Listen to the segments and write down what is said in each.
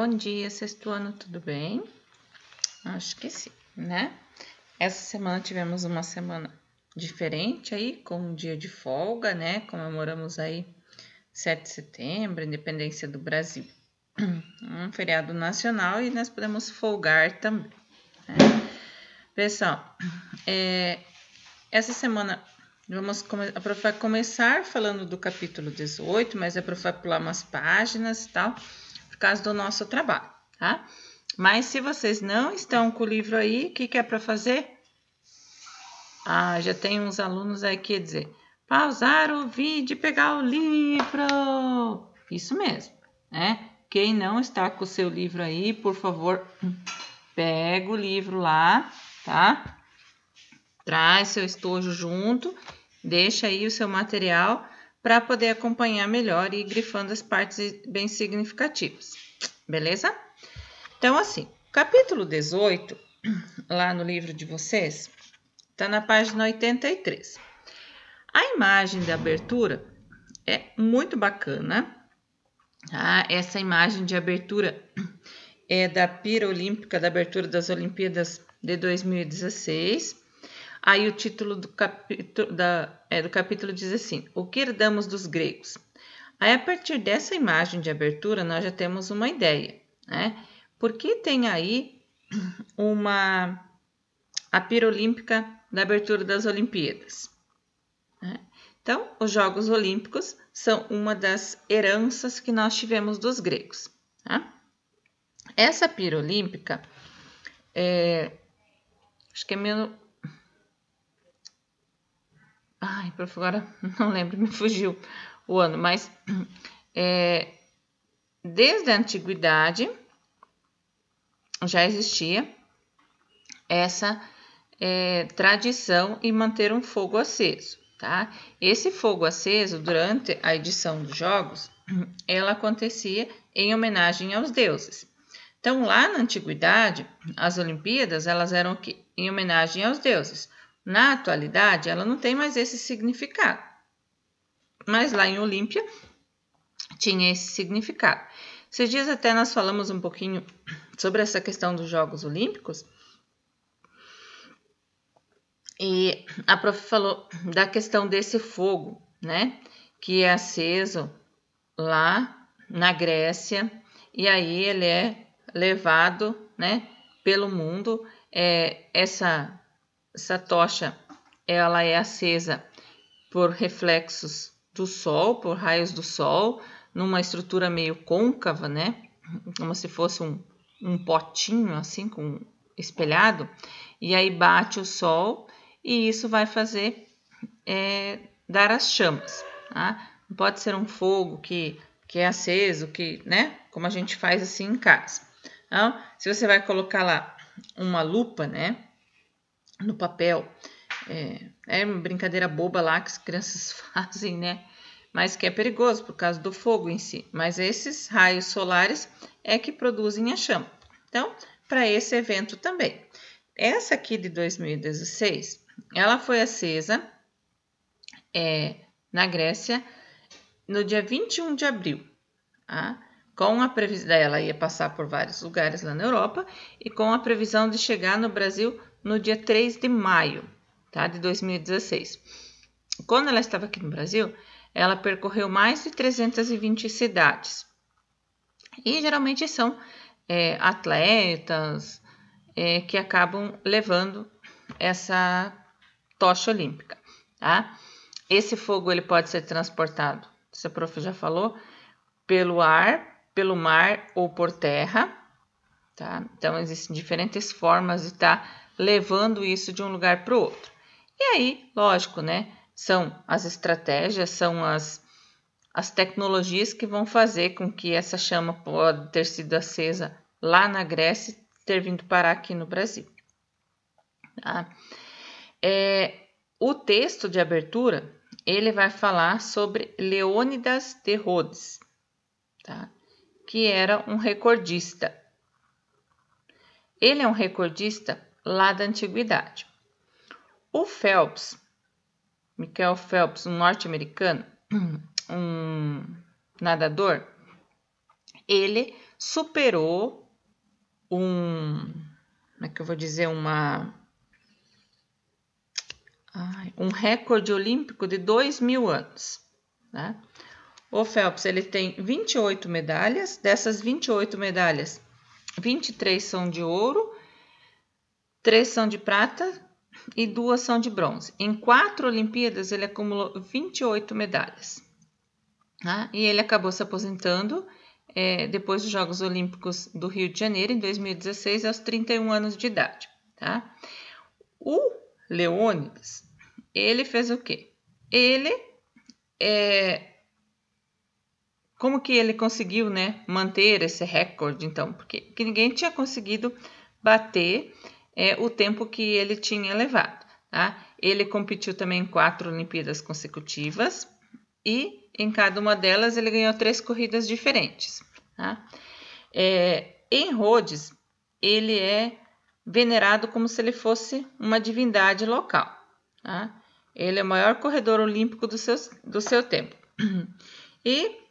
bom dia, sexto ano, tudo bem? Acho que sim, né? Essa semana tivemos uma semana diferente aí, com um dia de folga, né? Comemoramos aí 7 de setembro, independência do Brasil. Um feriado nacional e nós podemos folgar também, né? Pessoal, essa semana a prof vai começar falando do capítulo 18, mas a prof vai pular umas páginas e tal, por causa do nosso trabalho, tá? Mas se vocês não estão com o livro aí, o que é para fazer? Já tem uns alunos aí que dizer, pausar o vídeo e pegar o livro. Isso mesmo, né? Quem não está com o seu livro aí, por favor, pega o livro lá, tá? Traz seu estojo junto, deixa aí o seu material para poder acompanhar melhor e ir grifando as partes bem significativas, beleza? Então, assim, capítulo 18, lá no livro de vocês, está na página 83. A imagem da abertura é muito bacana, tá? Essa imagem de abertura é da pira olímpica, da abertura das Olimpíadas de 2016. Aí o título do capítulo diz assim, o que herdamos dos gregos? Aí a partir dessa imagem de abertura nós já temos uma ideia, né? Porque tem aí a pira olímpica da abertura das Olimpíadas, né? Então, os Jogos Olímpicos são uma das heranças que nós tivemos dos gregos, tá? Essa pira olímpica acho que é prof, agora não lembro, me fugiu o ano, mas desde a antiguidade já existia essa tradição em manter um fogo aceso, tá? Esse fogo aceso, durante a edição dos Jogos, ela acontecia em homenagem aos deuses. Então, lá na antiguidade, as Olimpíadas, elas eram em homenagem aos deuses. Na atualidade, ela não tem mais esse significado. Mas lá em Olímpia, tinha esse significado. Esses dias até nós falamos um pouquinho sobre essa questão dos Jogos Olímpicos. E a prof falou da questão desse fogo, né? Que é aceso lá na Grécia. E aí ele é levado, né, pelo mundo. Essa tocha, ela é acesa por reflexos do sol, por raios do sol, numa estrutura meio côncava, né? Como se fosse um potinho assim, com espelhado. E aí bate o sol e isso vai fazer dar as chamas, tá? Não pode ser um fogo que é aceso, né? Como a gente faz assim em casa. Então, se você vai colocar lá uma lupa, né, no papel, é uma brincadeira boba lá que as crianças fazem, né? Mas que é perigoso por causa do fogo em si. Mas esses raios solares é que produzem a chama. Então, para esse evento também. Essa aqui de 2016, ela foi acesa na Grécia no dia 21 de abril. Tá? Com a previsão, ela ia passar por vários lugares lá na Europa e com a previsão de chegar no Brasil no dia 3 de maio, tá, de 2016. Quando ela estava aqui no Brasil, ela percorreu mais de 320 cidades. E geralmente são atletas que acabam levando essa tocha olímpica, tá? Esse fogo ele pode ser transportado, se a prof já falou, pelo ar, pelo mar ou por terra, tá? Então, existem diferentes formas de estar levando isso de um lugar para o outro. E aí, lógico, né? São as estratégias, são as tecnologias que vão fazer com que essa chama pode ter sido acesa lá na Grécia e ter vindo parar aqui no Brasil. Tá? O texto de abertura, ele vai falar sobre Leônidas de Rhodes, tá? Que era um recordista. Ele é um recordista lá da antiguidade. O Phelps, Michael Phelps, um norte-americano, um nadador, ele superou como é que eu vou dizer, um recorde olímpico de 2.000 anos, né? O Phelps, ele tem 28 medalhas, dessas 28 medalhas, 23 são de ouro, 3 são de prata e 2 são de bronze. Em 4 Olimpíadas, ele acumulou 28 medalhas. Tá? E ele acabou se aposentando depois dos Jogos Olímpicos do Rio de Janeiro, em 2016, aos 31 anos de idade. Tá? O Leônidas, ele fez o quê? Como que ele conseguiu, né, manter esse recorde, então? Porque ninguém tinha conseguido bater o tempo que ele tinha levado. Tá? Ele competiu também em 4 Olimpíadas consecutivas e em cada uma delas ele ganhou 3 corridas diferentes. Tá? Em Rhodes, ele é venerado como se ele fosse uma divindade local. Tá? Ele é o maior corredor olímpico do seu tempo. E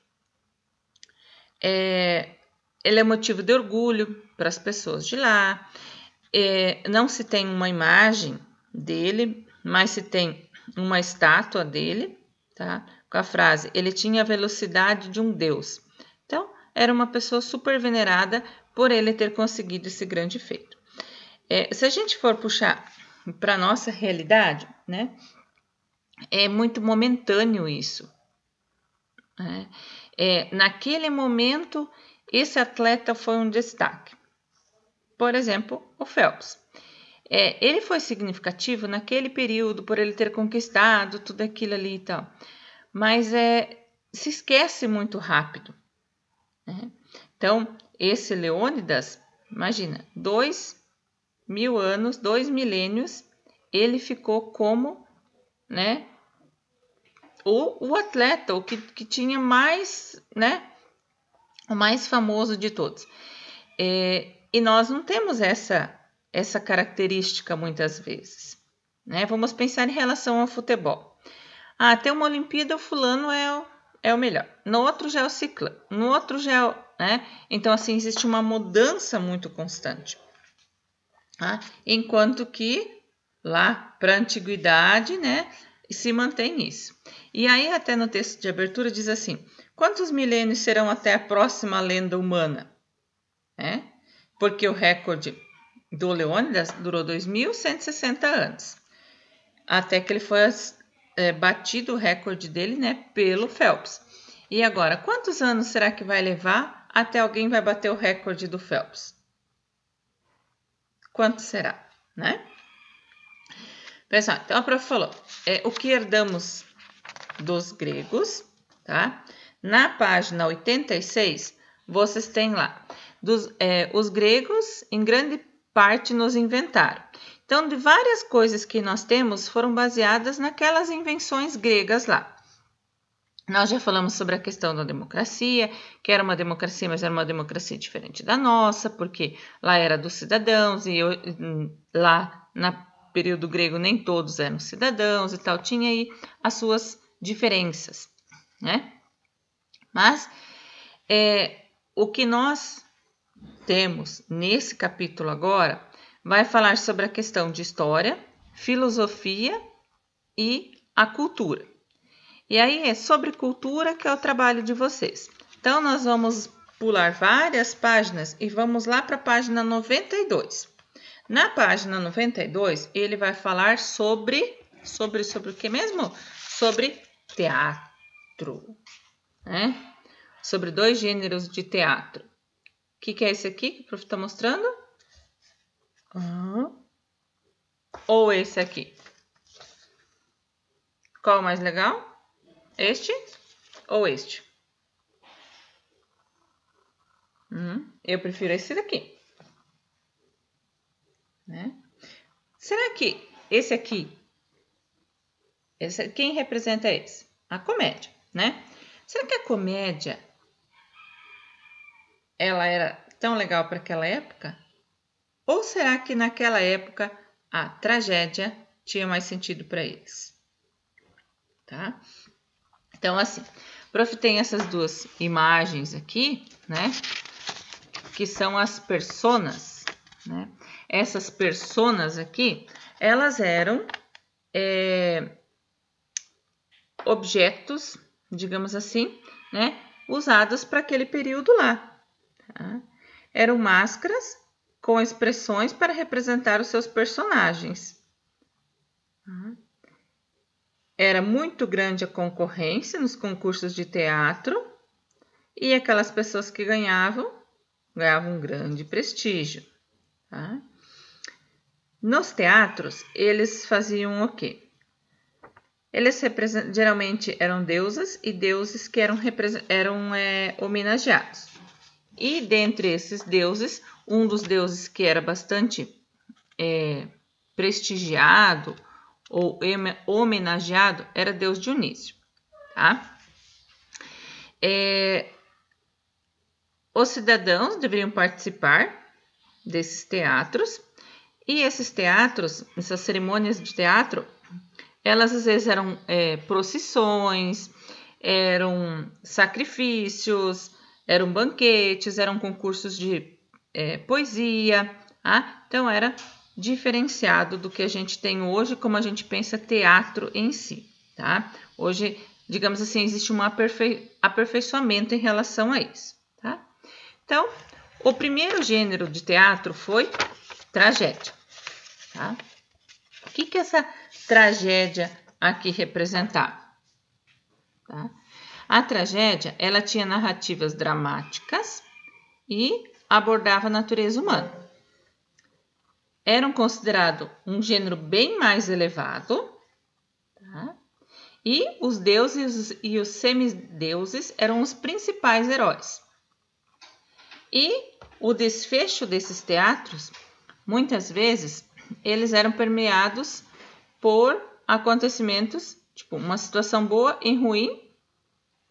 ele é motivo de orgulho para as pessoas de lá. Não se tem uma imagem dele, mas se tem uma estátua dele, tá? Com a frase, ele tinha a velocidade de um deus. Então, era uma pessoa super venerada por ele ter conseguido esse grande feito. Se a gente for puxar para a nossa realidade, né, é muito momentâneo isso. Né? Naquele momento, esse atleta foi um destaque. Por exemplo, o Phelps. Ele foi significativo naquele período por ele ter conquistado tudo aquilo ali e tal. Mas se esquece muito rápido. Né? Então, esse Leônidas, imagina, 2.000 anos, 2 milênios, ele ficou como, né, o atleta, o que tinha mais, né, o mais famoso de todos. E nós não temos essa característica muitas vezes. Né? Vamos pensar em relação ao futebol. Tem uma Olimpíada, o fulano é o melhor. No outro já é o ciclano. No outro já é o... Né? Então, assim, existe uma mudança muito constante. Tá? Enquanto que lá para a antiguidade, né, se mantém isso. E aí até no texto de abertura diz assim, quantos milênios serão até a próxima lenda humana? Porque o recorde do Leônidas durou 2.160 anos. Até que ele foi batido o recorde dele, né, pelo Phelps. E agora, quantos anos será que vai levar até alguém vai bater o recorde do Phelps? Quanto será, né? Pessoal, então a prof falou, o que herdamos dos gregos, tá? Na página 86, vocês têm lá, os gregos, em grande parte, nos inventaram. Então, de várias coisas que nós temos, foram baseadas naquelas invenções gregas lá. Nós já falamos sobre a questão da democracia, que era uma democracia, mas era uma democracia diferente da nossa, porque lá era dos cidadãos, e lá no período grego nem todos eram cidadãos e tal, tinha aí as suas diferenças, né? Mas o que nós temos nesse capítulo agora vai falar sobre a questão de história, filosofia e a cultura. E aí é sobre cultura que é o trabalho de vocês. Então, nós vamos pular várias páginas e vamos lá para a página 92. Na página 92, ele vai falar sobre o que mesmo? Sobre teatro, né? Sobre 2 gêneros de teatro. O que é esse aqui que o prof está mostrando? Ou esse aqui? Qual é o mais legal? Este ou este? Eu prefiro esse daqui. Né? Será que esse aqui, quem representa esse? A comédia, né? Será que a comédia ela era tão legal para aquela época? Ou será que naquela época a tragédia tinha mais sentido para eles? Tá? Então, assim, o prof tem essas 2 imagens aqui, né? que são as personas, né? Essas personas aqui, elas eram objetos, digamos assim, né? Usados para aquele período lá. Tá? Eram máscaras com expressões para representar os seus personagens. Era muito grande a concorrência nos concursos de teatro e aquelas pessoas que ganhavam um grande prestígio. Tá? Nos teatros, eles faziam o quê? Eles geralmente eram deusas e deuses que eram homenageados. E dentre esses deuses, um dos deuses que era bastante prestigiado ou homenageado era Deus Dionísio. Tá? Os cidadãos deveriam participar desses teatros e esses teatros, essas cerimônias de teatro, elas às vezes eram procissões, eram sacrifícios, eram banquetes, eram concursos de poesia. Tá? Então era diferenciado do que a gente tem hoje, como a gente pensa teatro em si. Tá? Hoje, digamos assim, existe um aperfeiçoamento em relação a isso. Tá? Então, o primeiro gênero de teatro foi tragédia. Tá? O que essa tragédia aqui representava? Tá? A tragédia, ela tinha narrativas dramáticas e abordava a natureza humana. Eram considerado um gênero bem mais elevado, tá? E os deuses e os semideuses eram os principais heróis. E o desfecho desses teatros, muitas vezes, eles eram permeados por acontecimentos, tipo uma situação boa em ruim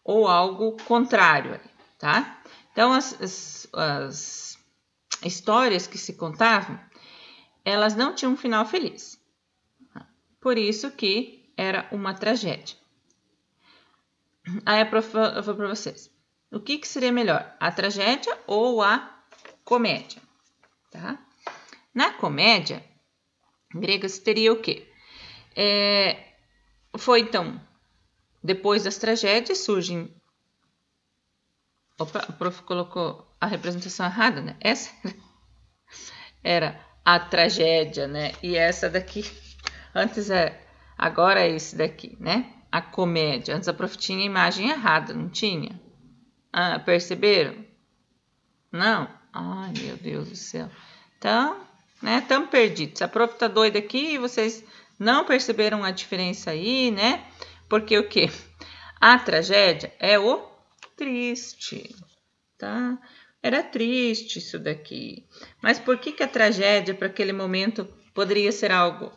ou algo contrário, tá? Então, as histórias que se contavam, elas não tinham um final feliz. Por isso que era uma tragédia. Aí eu vou para vocês. O que seria melhor? A tragédia ou a comédia? Tá? Na comédia grega teria o quê? Foi então, depois das tragédias surgem... Opa, o prof colocou a representação errada, né? Essa era a tragédia, né? E essa daqui, agora é esse daqui, né? A comédia. Antes a prof tinha a imagem errada, não tinha? Ah, perceberam? Não? Ai, meu Deus do céu. Então, né? Estamos perdidos. A prof tá doida aqui e vocês não perceberam a diferença aí, né? Porque o quê? A tragédia é o triste, tá? Era triste isso daqui. Mas por que a tragédia, para aquele momento, poderia ser algo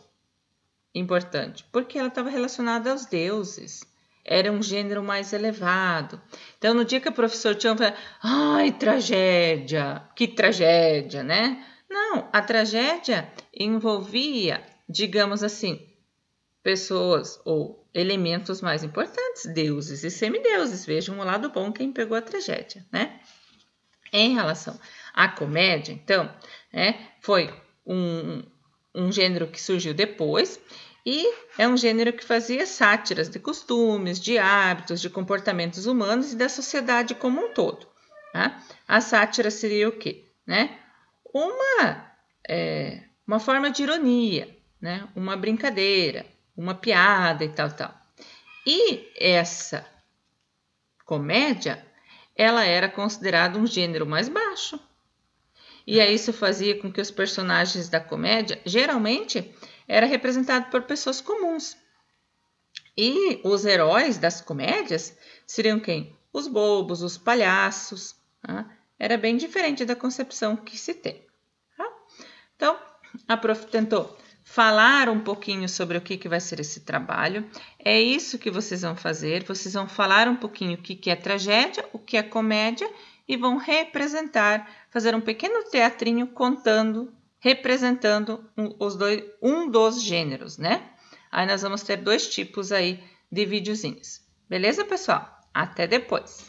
importante? Porque ela estava relacionada aos deuses. Era um gênero mais elevado. Então, no dia que o professor tinha falado, ai, tragédia, que tragédia, né? Não, a tragédia envolvia, digamos assim, pessoas ou elementos mais importantes, deuses e semideuses. Vejam o lado bom quem pegou a tragédia, né? Em relação à comédia, então, foi um gênero que surgiu depois e é um gênero que fazia sátiras de costumes, de hábitos, de comportamentos humanos e da sociedade como um todo. Tá? A sátira seria o quê? Né? Uma forma de ironia, né? Uma brincadeira, uma piada e tal. E essa comédia, ela era considerada um gênero mais baixo. E aí isso fazia com que os personagens da comédia, geralmente, era representado por pessoas comuns. E os heróis das comédias seriam quem? Os bobos, os palhaços. Tá? Era bem diferente da concepção que se tem. Tá? Então, a prof tentou falar um pouquinho sobre o que vai ser esse trabalho. É isso que vocês vão fazer. Vocês vão falar um pouquinho o que é tragédia, o que é comédia e vão fazer um pequeno teatrinho representando um dos gêneros, né? Aí nós vamos ter 2 tipos aí de videozinhos. Beleza, pessoal? Até depois!